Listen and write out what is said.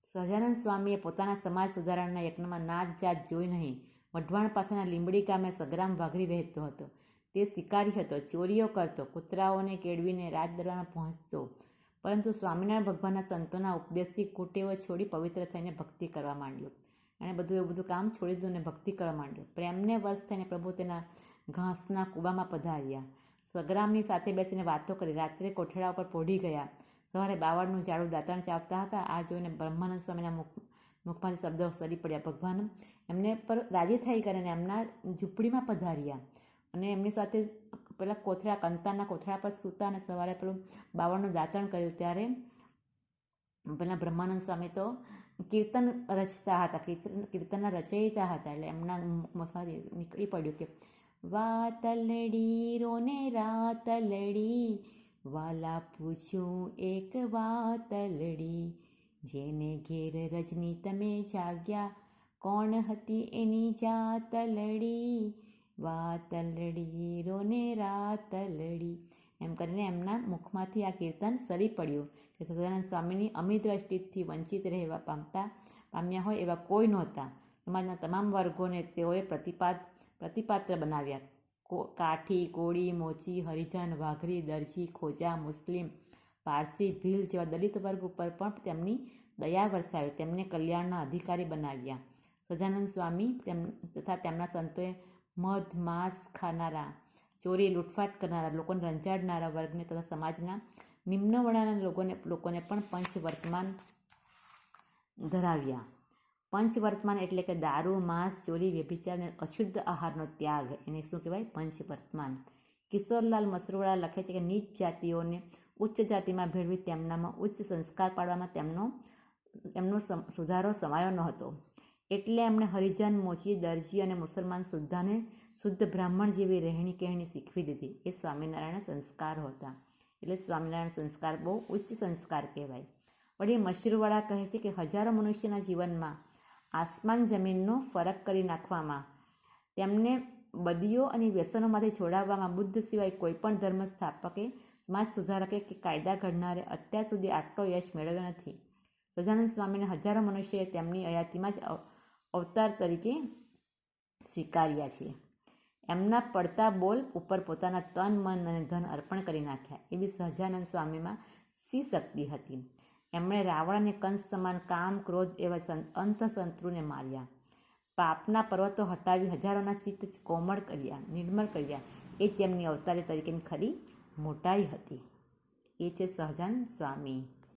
સહજાનંદ સ્વામીએ પોતાના સમાજ સુધારણના યજ્ઞમાં નાત જાત જોઈ નહીં. વઢવાણ પાસેના લીંબડી ગામે સગ્રામ વાઘરી રહેતો હતો. તે શિકારી હતો, ચોરીઓ કરતો, કૂતરાઓને કેળવીને રાજદરબારમાં પહોંચતો. પરંતુ સ્વામિનારાયણ ભગવાનના સંતોના ઉપદેશથી કુટેવો છોડી પવિત્ર થઈને ભક્તિ કરવા માંડ્યો. એણે એવું બધું કામ છોડી દીધું અને ભક્તિ કરવા માંડ્યો. પ્રેમને વશ થઈને પ્રભુ તેના ઘાસના કૂવામાં પધાર્યા. સગ્રામની સાથે બેસીને વાતો કરી. રાત્રે કોઠડા ઉપર પોઢી ગયા. સવારે બાવળનું ઝાડું દાંતણ ચાવતા હતા. આ જોઈને બ્રહ્માનંદ સ્વામીના મુખમાંથી શબ્દો સરી પડ્યા. ભગવાન એમને પર રાજી થઈ કરીને એમના ઝૂંપડીમાં પધાર્યા અને એમની સાથે પેલા કોથળા, કંતારના કોથળા પર સૂતા અને સવારે પેલું બાવળનું દાંતણ કર્યું. ત્યારે પેલા બ્રહ્માનંદ સ્વામી તો કીર્તન રચતા હતા, કીર્તનના રચયિતા હતા. એટલે એમના મુખમાંથી નીકળી પડ્યું કે વાતલડી રોને રાતલડી, વાલા પૂછું એક વાતલડી, જેને ઘેર રજની તમે જાગ્યા, કોણ હતી એની જાતલડી, વાતલડી રોને રાતલડી. એમ કરીને એમના મુખમાંથી આ કીર્તન સરી પડ્યું કે સહજાનંદ સ્વામીની અમી દ્રષ્ટિથી વંચિત રહેવા પામ્યા હોય એવા કોઈ નહોતા. સમાજના તમામ વર્ગોને તેઓએ પ્રતિપાત્ર બનાવ્યા. કાઠી, કોળી, મોચી, હરિજન, વાઘરી, દરજી, ખોજા, મુસ્લિમ, પારસી, ભીલ જેવા દલિત વર્ગ ઉપર પણ તેમની દયા વરસાવી, તેમને કલ્યાણના અધિકારી બનાવ્યા. સહજાનંદ સ્વામી તથા તેમના સંતોએ મધ, માંસ ખાનારા, ચોરી લૂંટફાટ કરનારા, લોકોને રંજાડનારા વર્ગને તથા સમાજના નિમ્ન વર્ણના લોકોને પણ પંચવર્તમાન ધરાવ્યા. પંચવર્તમાન એટલે કે દારૂ, માંસ, ચોરી, વ્યભિચાર અને અશુદ્ધ આહારનો ત્યાગ. એને શું કહેવાય? પંચવર્તમાન. કિશોરલાલ મસરૂવાળા લખે છે કે નીચ જાતિઓને ઉચ્ચ જાતિમાં ભેળવી તેમનામાં ઉચ્ચ સંસ્કાર પાડવામાં તેમનો સુધારો સમાયો ન હતો. એટલે એમણે હરિજન, મોચી, દરજી અને મુસલમાન સુદ્ધાને શુદ્ધ બ્રાહ્મણ જેવી રહેણી કહેણી શીખવી દીધી. એ સ્વામિનારાયણના સંસ્કારો હતા. એટલે સ્વામિનારાયણ સંસ્કાર બહુ ઉચ્ચ સંસ્કાર કહેવાય. વળી મશરૂવાળા કહે છે કે હજારો મનુષ્યના જીવનમાં આસમાન જમીનનો ફરક કરી નાખવામાં, તેમને બદીઓ અને વ્યસનોમાંથી છોડાવવામાં બુદ્ધ સિવાય કોઈ પણ ધર્મ સ્થાપકે, સમાજ સુધારકે કે કાયદા ઘડનારે અત્યાર સુધી આટલો યશ મેળવ્યો નથી. સહજાનંદ સ્વામીને હજારો મનુષ્યોએ તેમની હયાતીમાં જ અવતાર તરીકે સ્વીકાર્યા છે. એમના પડતા બોલ ઉપર પોતાના તન, મન અને ધન અર્પણ કરી નાખ્યા. એવી સહજાનંદ સ્વામીમાં સી શક્તિ હતી. એમણે રાવણ અને કંસ સમાન કામ, ક્રોધ એવા અંતશત્રુને માર્યા. પાપના પર્વતો હટાવી હજારોના ચિત્ત કોમળ કર્યા, નિર્મળ કર્યા. એ જ એમની અવતારી તરીકેની ખરી મોટાઈ હતી. એ છે સહજાનંદ સ્વામી.